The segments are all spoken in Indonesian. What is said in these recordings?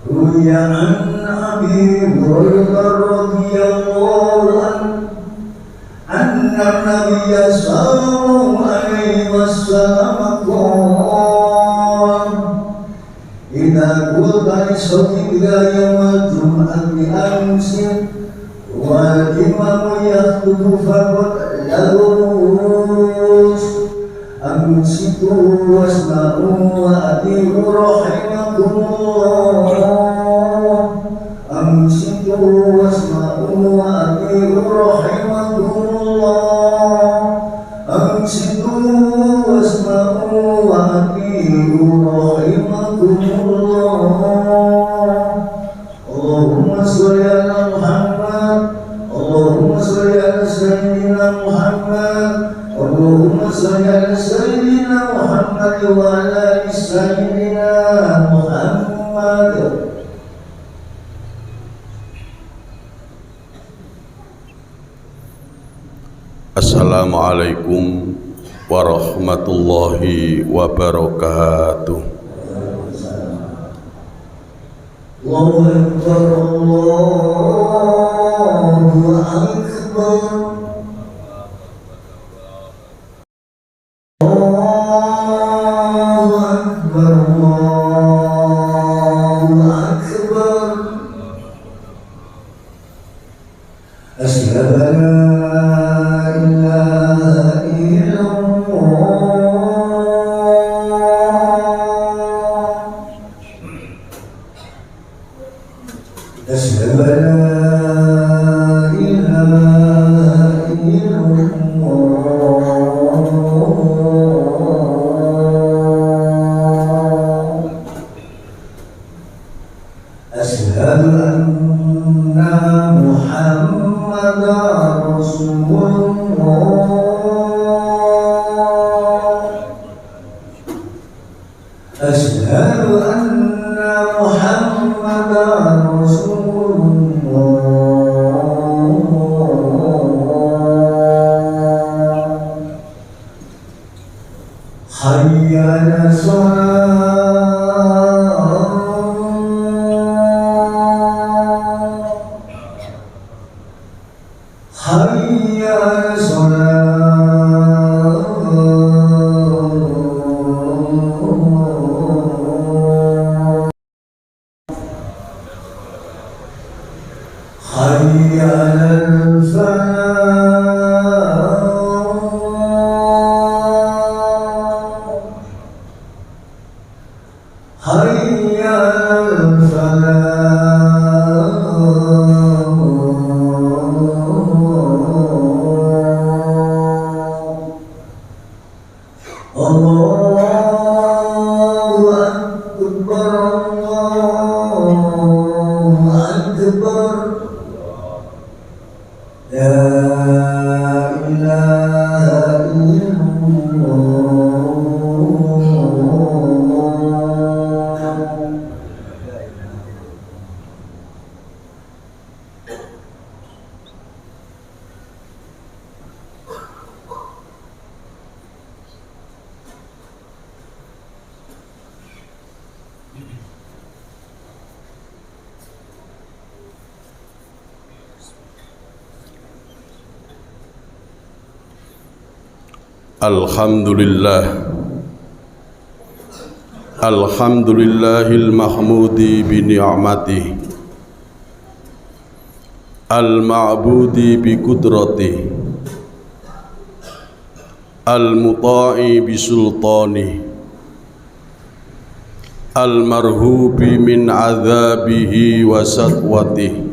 روي عن أبي هريرة رضي الله عنه أن النبي صلى الله عليه وسلم قال إذا قلت لصديقك يوم الجمعة بأمسك والإمام يخطب فقد يدرس أمسكوا واسمعوا وأطيعوا رحمكم الله أمسكوا واسمعوا وأطيعوا رحمكم الله أمسكوا واسمعوا وأطيعوا رحمكم الله اللهم صل على محمد اللهم صل على سيدنا محمد اللهم صل على سيدنا محمد وعلى آل سيدنا محمد. Assalamualaikum warahmatullahi wabarakatuh. Allahu Akbar, Allahu Akbar. Alhamdulillahil mahmudi bi ni'matihi al-ma'budi bi qudratihi al-muta'i bi sultanihi al-marhubi min azabihi wa satwatihi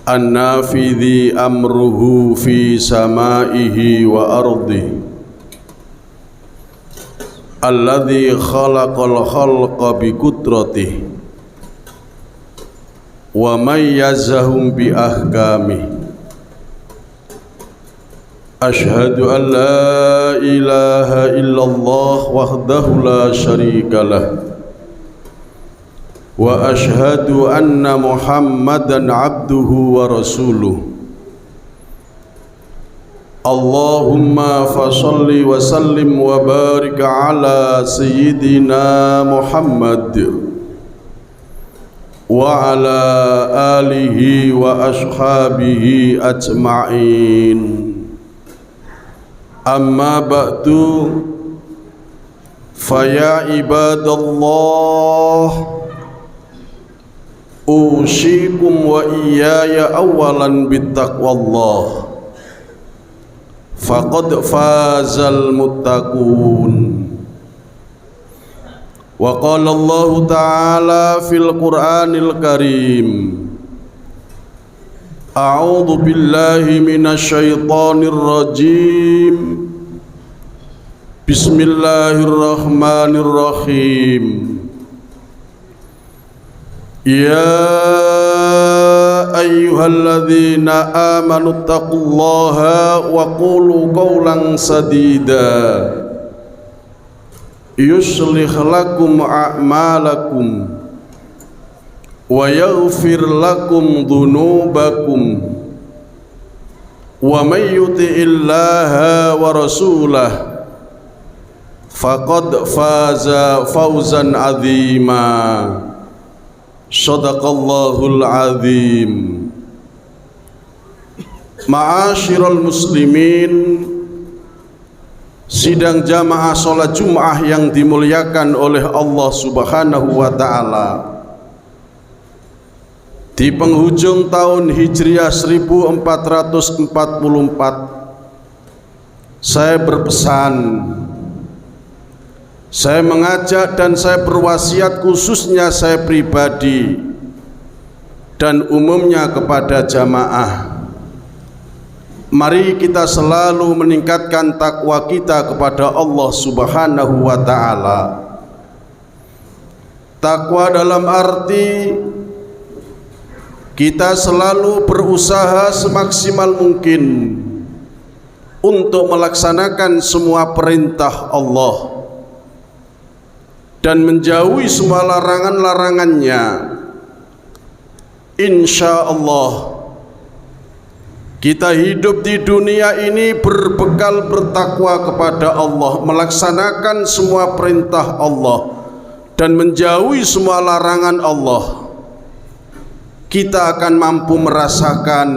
an-nafidhi amruhu fi samaihi wa ardihi alladhi khalaqal khalqa bi qudratihi wa mayyazahum bi ahkamihi. Ashhadu an la ilaha illallah wahdahu la syarika lah wa ashhadu anna Muhammadan abduhu wa rasuluh. Allahumma fasalli wa sallim wa barik ala sayyidina Muhammad wa ala alihi wa ashabihi ajma'in. Amma ba'du, faya ibadallah, usikum wa iyaya awalan bittaqwallah, faqad fazal muttaqun. Wa qala Allah ta'ala fil Qur'anil Karim, a'udzu billahi minasy syaithanir rajim, bismillahirrahmanirrahim. Ya ayyuhalladzina amanu taqullaha wa qulu qawlan sadida yuslih lakum a'malakum wa yaghfir lakum dhunubakum wa may yuti'illaha wa rasulahu faqad faza fawzan 'azima. Shadaqallahul azim. Ma'asyiral muslimin, sidang jamaah sholat Jum'ah yang dimuliakan oleh Allah Subhanahu wa ta'ala, di penghujung tahun Hijriah 1444, saya berpesan, saya mengajak dan saya berwasiat, khususnya saya pribadi dan umumnya kepada jamaah, mari kita selalu meningkatkan takwa kita kepada Allah Subhanahu wa ta'ala. Takwa dalam arti kita selalu berusaha semaksimal mungkin untuk melaksanakan semua perintah Allah dan menjauhi semua larangan-larangannya. Insya Allah kita hidup di dunia ini berbekal bertakwa kepada Allah, melaksanakan semua perintah Allah dan menjauhi semua larangan Allah. Kita akan mampu merasakan,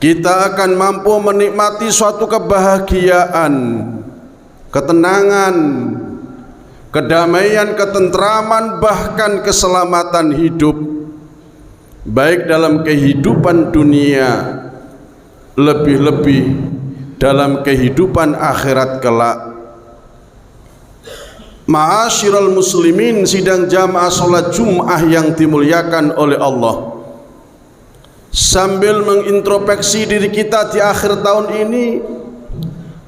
kita akan mampu menikmati suatu kebahagiaan, ketenangan, kedamaian, ketentraman, bahkan keselamatan hidup, baik dalam kehidupan dunia, lebih-lebih dalam kehidupan akhirat kelak. Ma'asyiral muslimin, sidang jamaah sholat Jum'ah yang dimuliakan oleh Allah, sambil mengintrospeksi diri kita di akhir tahun ini,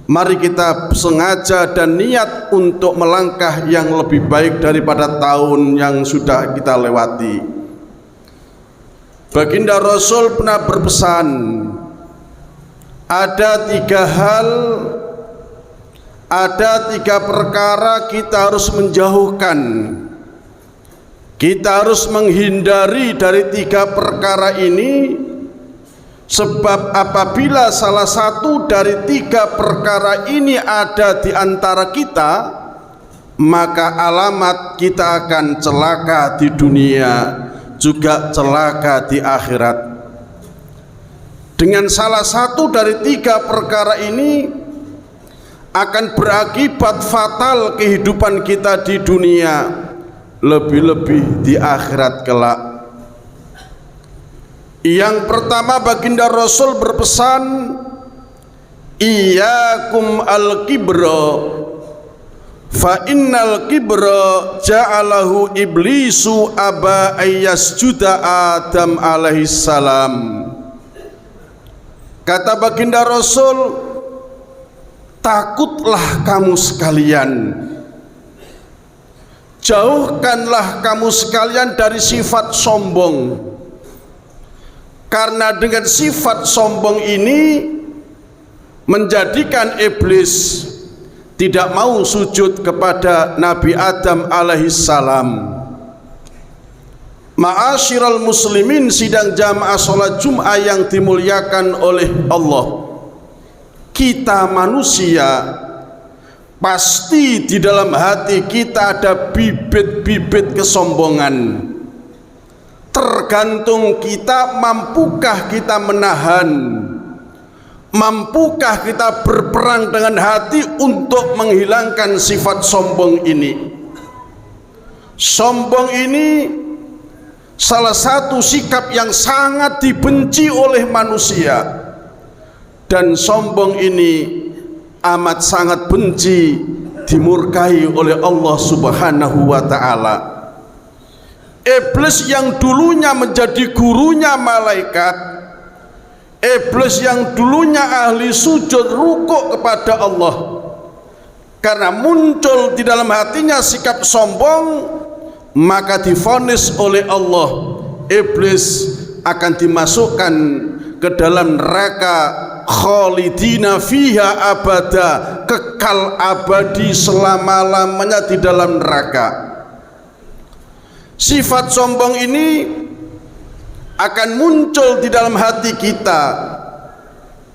mari kita sengaja dan niat untuk melangkah yang lebih baik daripada tahun yang sudah kita lewati. Baginda Rasul pernah berpesan, ada 3 hal, ada 3 perkara kita harus menjauhkan, kita harus menghindari dari 3 perkara ini. Sebab apabila salah satu dari 3 perkara ini ada di antara kita, maka alamat kita akan celaka di dunia, juga celaka di akhirat. Dengan salah satu dari 3 perkara ini akan berakibat fatal kehidupan kita di dunia, lebih-lebih di akhirat kelak. Yang pertama, baginda Rasul berpesan, iyyakum al-kibra fa innal kibra ja'alahu iblisu aba ayyasjuda Adam alaihissalam. Kata baginda Rasul, takutlah kamu sekalian, jauhkanlah kamu sekalian dari sifat sombong, karena dengan sifat sombong ini menjadikan iblis tidak mau sujud kepada Nabi Adam alaihissalam. Ma'asyiral muslimin, sidang jamaah sholat Jum'ah yang dimuliakan oleh Allah, kita manusia, pasti di dalam hati kita ada bibit-bibit kesombongan. Tergantung kita, mampukah kita menahan, mampukah kita berperang dengan hati untuk menghilangkan sifat sombong ini. Sombong ini salah satu sikap yang sangat dibenci oleh manusia, dan sombong ini amat sangat benci dimurkai oleh Allah Subhanahu wa ta'ala. Iblis yang dulunya menjadi gurunya malaikat, iblis yang dulunya ahli sujud rukuk kepada Allah, karena muncul di dalam hatinya sikap sombong, maka divonis oleh Allah, iblis akan dimasukkan ke dalam neraka khalidina fiha abada, kekal abadi selama-lamanya di dalam neraka. Sifat sombong ini akan muncul di dalam hati kita.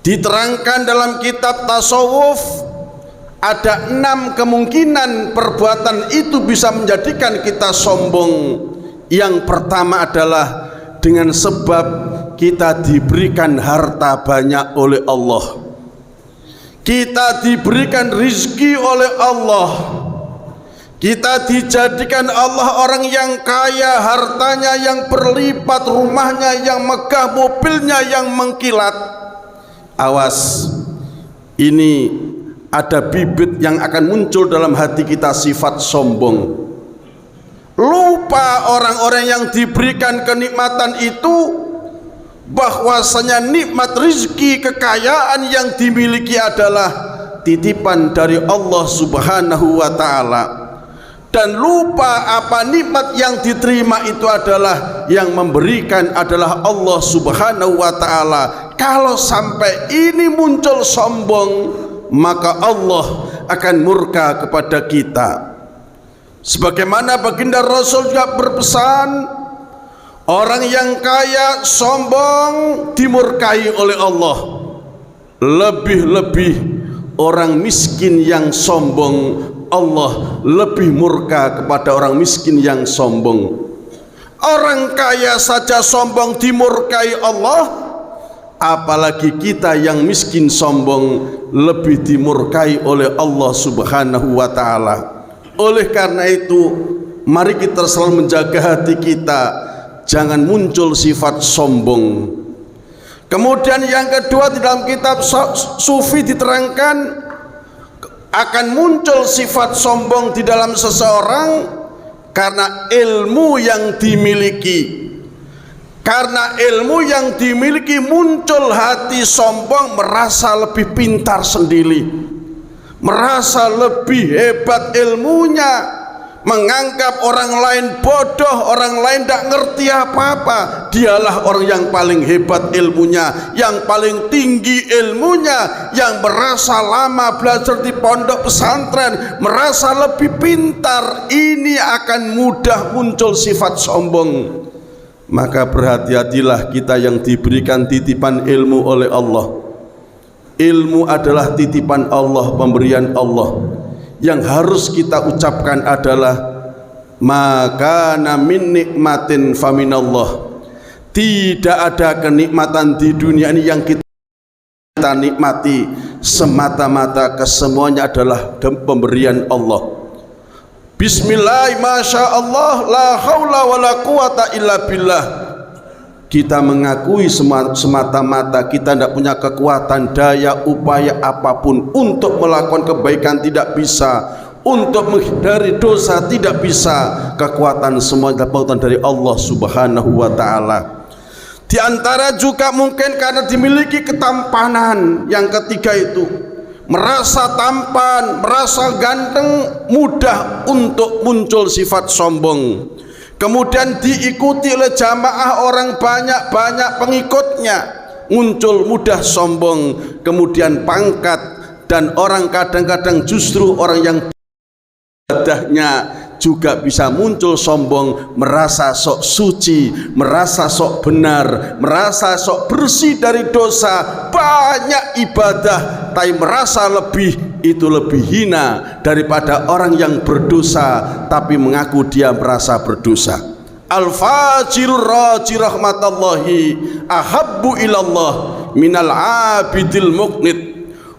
Diterangkan dalam kitab tasawuf, ada 6 kemungkinan perbuatan itu bisa menjadikan kita sombong. Yang pertama adalah dengan sebab kita diberikan harta banyak oleh Allah, kita diberikan rizki oleh Allah, kita dijadikan Allah orang yang kaya, hartanya yang berlipat, rumahnya yang megah, mobilnya yang mengkilat. Awas, ini ada bibit yang akan muncul dalam hati kita, sifat sombong. Lupa orang-orang yang diberikan kenikmatan itu, bahwasanya nikmat rizki, kekayaan yang dimiliki adalah titipan dari Allah Subhanahu wa ta'ala, dan lupa apa nikmat yang diterima itu adalah yang memberikan adalah Allah Subhanahu wa ta'ala. Kalau sampai ini muncul sombong, maka Allah akan murka kepada kita. Sebagaimana baginda Rasul juga berpesan, orang yang kaya sombong dimurkai oleh Allah. Lebih-lebih orang miskin yang sombong, Allah lebih murka kepada orang miskin yang sombong. Orang kaya saja sombong dimurkai Allah, apalagi kita yang miskin sombong lebih dimurkai oleh Allah Subhanahu wa ta'ala. Oleh karena itu, mari kita selalu menjaga hati kita, jangan muncul sifat sombong. Kemudian yang kedua, di dalam kitab sufi diterangkan akan muncul sifat sombong di dalam seseorang karena ilmu yang dimiliki. Karena ilmu yang dimiliki muncul hati sombong, merasa lebih pintar sendiri, merasa lebih hebat ilmunya, menganggap orang lain bodoh, orang lain tidak ngerti apa-apa. Dialah orang yang paling hebat ilmunya, yang paling tinggi ilmunya, yang merasa lama belajar di pondok pesantren, merasa lebih pintar. Ini akan mudah muncul sifat sombong. Maka berhati-hatilah kita yang diberikan titipan ilmu oleh Allah. Ilmu adalah titipan Allah, pemberian Allah. Yang harus kita ucapkan adalah maka min nikmatin faminallah. Tidak ada kenikmatan di dunia ini yang kita nikmati semata-mata, kesemuanya adalah pemberian Allah. Bismillah, masya Allah, la haula wa la quwata illa billah. Kita mengakui semata-mata kita tidak punya kekuatan, daya, upaya apapun untuk melakukan kebaikan, tidak bisa. Untuk menghindari dosa tidak bisa. Kekuatan semua datang dari Allah Subhanahu wa ta'ala. Di antara juga mungkin karena dimiliki ketampanan. Yang ketiga itu, merasa tampan, merasa ganteng, mudah untuk muncul sifat sombong. Kemudian diikuti oleh jamaah orang banyak pengikutnya, muncul mudah sombong. Kemudian pangkat, dan orang kadang-kadang justru orang yang ibadahnya juga bisa muncul sombong, merasa sok suci, merasa sok benar, merasa sok bersih dari dosa, banyak ibadah, tapi merasa itu lebih hina daripada orang yang berdosa tapi mengaku dia merasa berdosa. Al-fajirur raji rahmatallahi ahabbu ilallah minal abidil muqnid.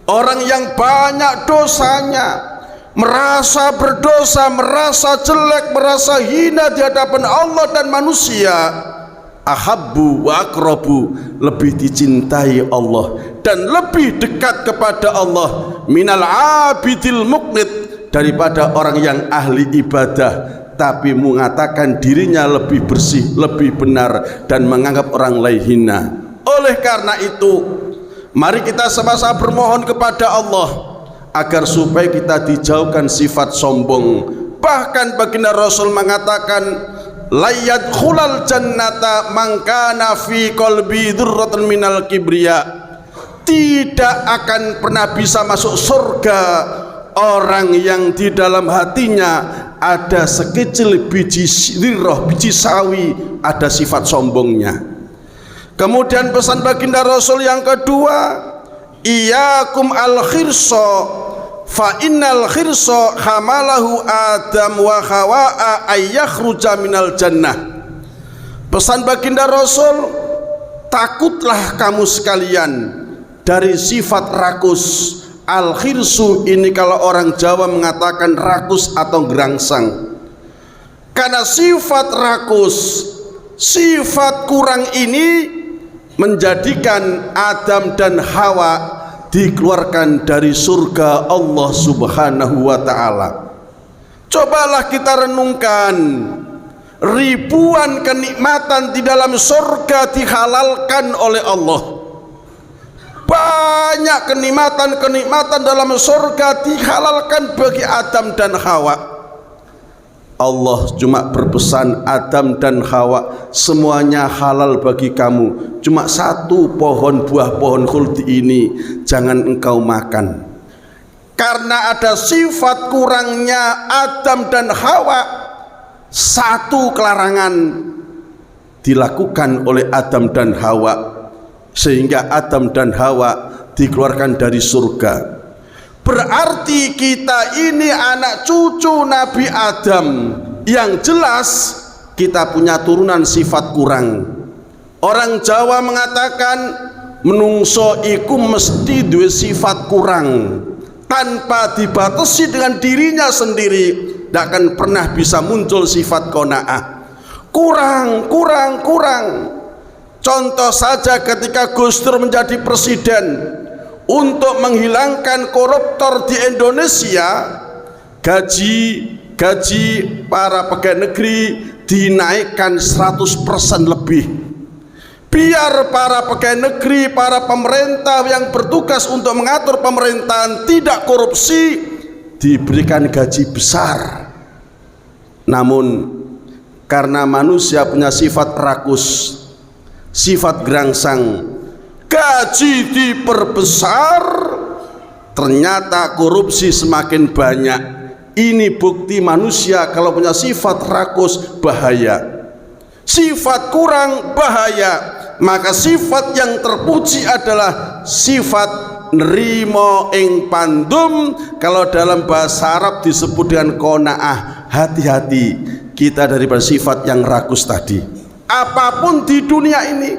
Orang yang banyak dosanya, merasa berdosa, merasa jelek, merasa hina di hadapan Allah dan manusia, ahabbu wa akrabu, lebih dicintai Allah dan lebih dekat kepada Allah minal abidil muqnid, daripada orang yang ahli ibadah tapi mengatakan dirinya lebih bersih, lebih benar, dan menganggap orang lain hina. Oleh karena itu, mari kita sama-sama bermohon kepada Allah agar supaya kita dijauhkan sifat sombong. Bahkan baginda Rasul mengatakan, la yadkhulal jannata man kana fi qalbi dzurratun minal kibriya. Tidak akan pernah bisa masuk surga orang yang di dalam hatinya ada sekecil biji zirrah, biji sawi, ada sifat sombongnya. Kemudian pesan baginda Rasul yang kedua, iyyakum al-khirsa fa innal khirsa hamalahu Adam wa Hawa ayyakhruja minal jannah. Pesan baginda Rasul, takutlah kamu sekalian dari sifat rakus. Al-khirsu ini kalau orang Jawa mengatakan rakus atau gerangsang, karena sifat rakus, sifat kurang ini menjadikan Adam dan Hawa dikeluarkan dari surga Allah Subhanahu wa ta'ala. Cobalah kita renungkan, ribuan kenikmatan di dalam surga dihalalkan oleh Allah. Banyak kenikmatan dalam surga dihalalkan bagi Adam dan Hawa. Allah cuma berpesan, Adam dan Hawa semuanya halal bagi kamu, cuma satu buah pohon khuldi ini jangan engkau makan. Karena ada sifat kurangnya Adam dan Hawa, satu kelarangan dilakukan oleh Adam dan Hawa, sehingga Adam dan Hawa dikeluarkan dari surga. Berarti kita ini anak cucu Nabi Adam, yang jelas kita punya turunan sifat kurang. Orang Jawa mengatakan menungso iku mesti duwe sifat kurang, tanpa dibatasi dengan dirinya sendiri tidak akan pernah bisa muncul sifat qanaah. Kurang. Contoh saja ketika Gus Dur menjadi presiden, untuk menghilangkan koruptor di Indonesia, gaji para pegawai negeri dinaikkan 100% lebih, biar para pegawai negeri, para pemerintah yang bertugas untuk mengatur pemerintahan tidak korupsi, diberikan gaji besar. Namun karena manusia punya sifat rakus, sifat gerangsang, gaji diperbesar, ternyata korupsi semakin banyak. Ini bukti manusia kalau punya sifat rakus bahaya, sifat kurang bahaya. Maka sifat yang terpuji adalah sifat nerimo ing pandum. Kalau dalam bahasa Arab disebut dengan qanaah. Hati-hati kita daripada sifat yang rakus tadi. Apapun di dunia ini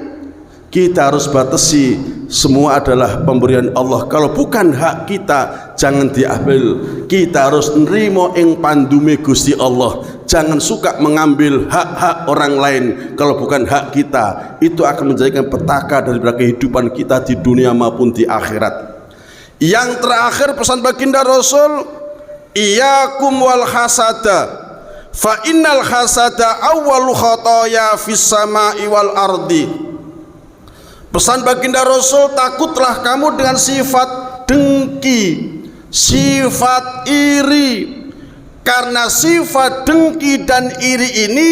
kita harus batasi, semua adalah pemberian Allah. Kalau bukan hak kita jangan diambil. Kita harus nerimo ing pandume Gusti Allah. Jangan suka mengambil hak-hak orang lain kalau bukan hak kita. Itu akan menjadikan petaka daripada kehidupan kita di dunia maupun di akhirat. Yang terakhir pesan baginda Rasul, iyyakum wal hasada fa innal hasada awwalu khotoya fis sama'i wal ardi. Pesan baginda Rasul, takutlah kamu dengan sifat dengki, sifat iri. Karena sifat dengki dan iri ini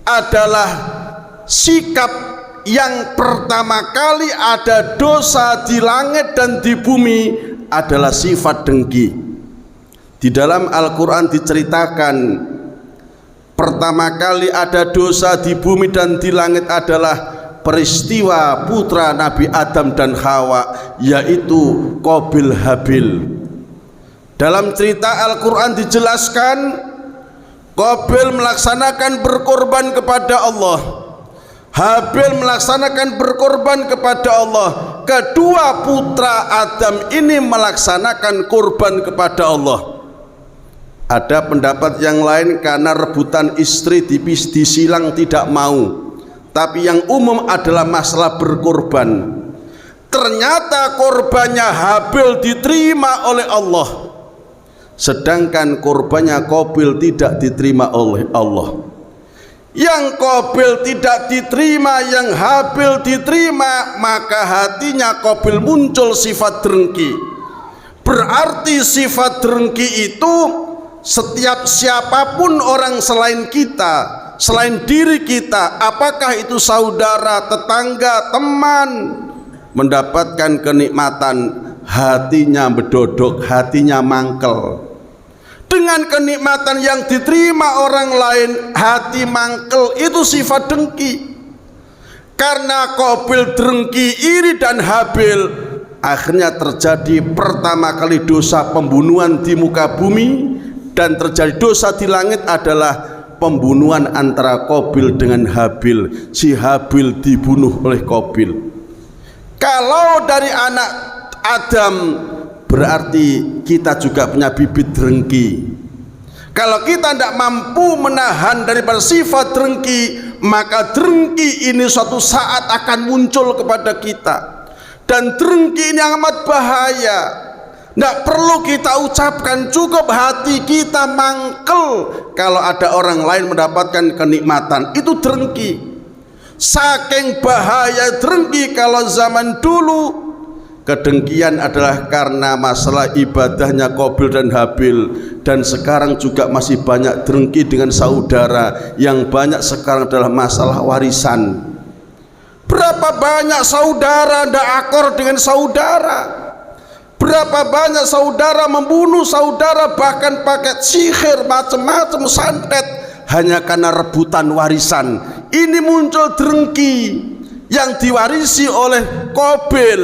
adalah sikap yang pertama kali ada dosa di langit dan di bumi, adalah sifat dengki. Di dalam Al-Quran diceritakan Pertama kali ada dosa di bumi dan di langit adalah peristiwa putra Nabi Adam dan Hawa, yaitu Qabil Habil. Dalam cerita Al-Quran dijelaskan Qabil melaksanakan berkorban kepada Allah, Habil melaksanakan berkorban kepada Allah. Kedua putra Adam ini melaksanakan korban kepada Allah. Ada pendapat yang lain karena rebutan istri disilang tidak mau, tapi yang umum adalah masalah berkorban. Ternyata korbannya Habil diterima oleh Allah, sedangkan korbannya Qabil tidak diterima oleh Allah. Yang Qabil tidak diterima, yang Habil diterima, maka hatinya Qabil muncul sifat dengki. Berarti sifat dengki itu setiap siapapun orang selain kita, selain diri kita, apakah itu saudara, tetangga, teman, mendapatkan kenikmatan, hatinya bedodok, hatinya mangkel. Dengan kenikmatan yang diterima orang lain, hati mangkel, itu sifat dengki. Karena Qabil dengki, iri dan Habil, akhirnya terjadi pertama kali dosa pembunuhan di muka bumi. Dan terjadi dosa di langit adalah pembunuhan antara Qabil dengan Habil. Si Habil dibunuh oleh Qabil. Kalau dari anak Adam, berarti kita juga punya bibit dengki. Kalau kita tidak mampu menahan daripada sifat dengki, maka dengki ini suatu saat akan muncul kepada kita. Dan dengki ini amat bahaya. Tidak perlu kita ucapkan, cukup hati kita mangkel kalau ada orang lain mendapatkan kenikmatan. Itu dengki. Saking bahaya dengki kalau zaman dulu, kedengkian adalah karena masalah ibadahnya Qabil dan Habil. Dan sekarang juga masih banyak dengki dengan saudara. Yang banyak sekarang adalah masalah warisan. Berapa banyak saudara tidak akor dengan saudara? Berapa banyak saudara membunuh saudara, bahkan pakai sihir, macam-macam santet, hanya karena rebutan warisan. Ini muncul dengki yang diwarisi oleh Qabil.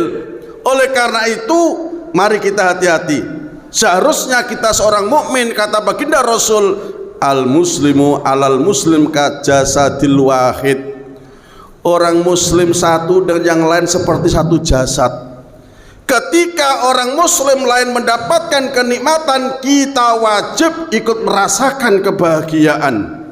Oleh karena itu, mari kita hati-hati. Seharusnya kita seorang mukmin, kata baginda Rasul, al-muslimu alal muslim kajasadil wahid. Orang muslim satu dengan yang lain seperti satu jasad. Ketika orang muslim lain mendapatkan kenikmatan, kita wajib ikut merasakan kebahagiaan.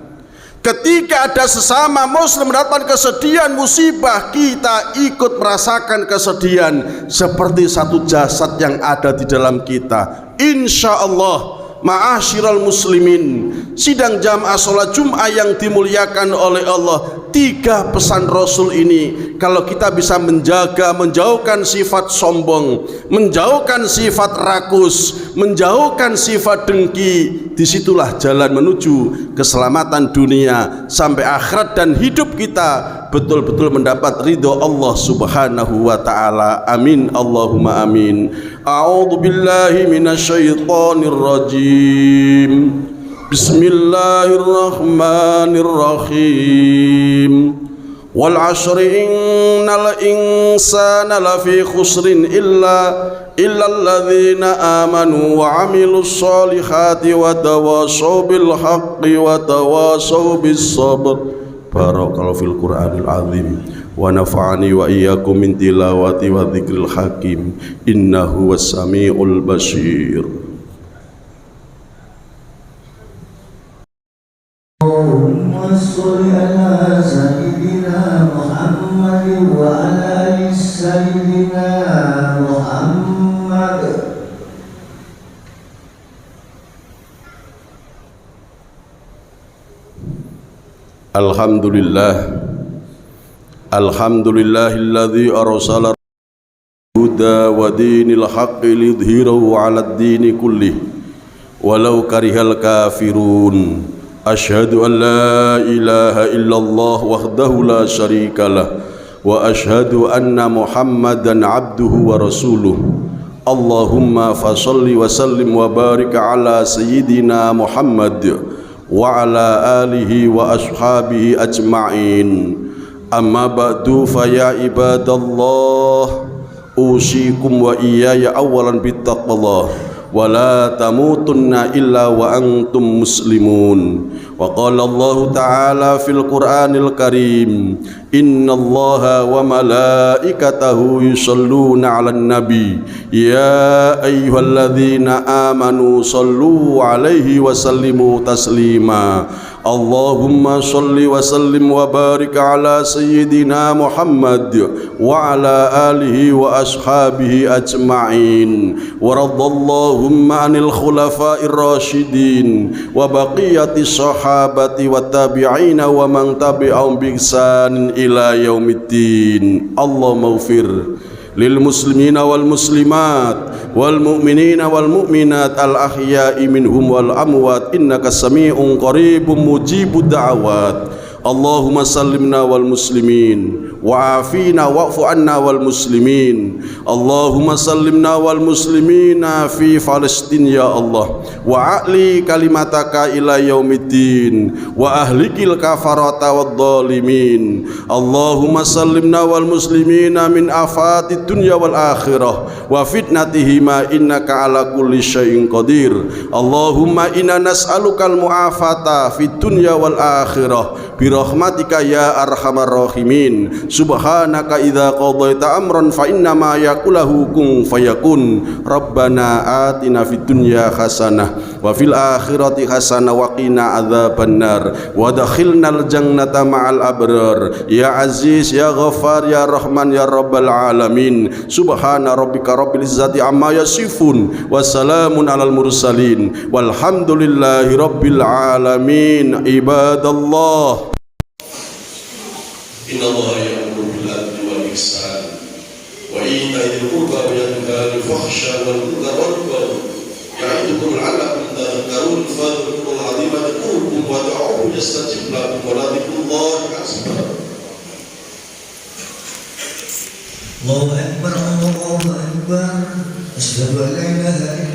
Ketika ada sesama muslim mendapatkan kesedihan, musibah, kita ikut merasakan kesedihan seperti satu jasad yang ada di dalam kita. Insya Allah, ma'asyiral muslimin, sidang jamaah sholat Jum'ah yang dimuliakan oleh Allah, 3 pesan Rasul ini kalau kita bisa menjaga, menjauhkan sifat sombong, menjauhkan sifat rakus, menjauhkan sifat dengki, disitulah jalan menuju keselamatan dunia sampai akhirat, dan hidup kita betul-betul mendapat ridho Allah subhanahu wa ta'ala. Amin Allahumma amin. A'udzu billahi minasyaitonir rajim. Bismillahirrahmanirrahim. Wal 'ashri innal insana lafi khusrin illa alladzina amanu wa 'amilus solihati wa tawashaw bil haqqi wa tawashaw bis sabr. Barakallahu fil Qur'anil azim wa nafa'ani wa iyyakum min tilawati wa dzikril hakim innahu was-sami'ul basir. Allahumma sholli ala sayyidina Muhammad wa ala ali sayyidina Muhammad. Alhamdulillahilladzi arsala huda wa dinil haqqi lidhhirahu 'alad dini kullih walau karihal kafirun. Asyhadu an la ilaha illallah wahdahu la syarikalah wa asyhadu anna Muhammadan abduhu wa rasuluh. Allahumma fasholli wa sallim wa barik ala sayyidina Muhammad وعلى آله وأصحابه أجمعين أما بعد فيا عباد الله أوصيكم وإياي أولا بالتقوى الله ولا تموتن إلا وأنتم مسلمون وقال الله تعالى في القرآن الكريم إن الله وملائكته يصلون على النبي يا أيها الذين آمنوا صلوا عليه وسلموا تسليما اللهم صل وسلم وبارك على سيدنا محمد وعلى آله وأصحابه أجمعين ورضى اللهم عن الخلفاء الراشدين وبقية الصحابة والتابعين ومن تبعهم بإحسان إلى يوم الدين اللهم اغفر للمسلمين والمسلمات والمؤمنين والمؤمنات الأحياء منهم والأموات إنك سميع قريب مجيب الدعوات اللهم سلمنا والمسلمين وعافينا واعف عنا والمسلمين اللهم سلمنا والمسلمين في فلسطين يا الله وأعلي كلمتك إلى يوم الدين وأهلك الكفرة والظالمين اللهم سلمنا والمسلمين من آفات الدنيا والآخرة وفتنتهما إنك على كل شيء قدير اللهم إنا نسألك المعافاة في الدنيا والآخرة برحمتك يا أرحم الراحمين سبحانك إذا قضيت أمرا فإنما يقوله كن فيكون ربنا آتنا في الدنيا حسنة وفي الآخرة حسنة وقنا عذاب النار وادخلنا الجنة مع الأبرار يا عزيز يا غفار يا رحمن يا رب العالمين سبحان ربك رب العزة عما يصفون وسلام على المرسلين والحمد لله رب العالمين عباد الله إن الله يأمر بالعدل والإحسان وإيتاء ذي القربى وينهى عن الفحشاء والمنكر والبغي يعظكم لعلكم تذكرون فاذكروا العظيم يذكركم ودعوه يستجب لكم ولذكر الله أكبر الله أكبر الله أكبر أشهد أن لا إله إلا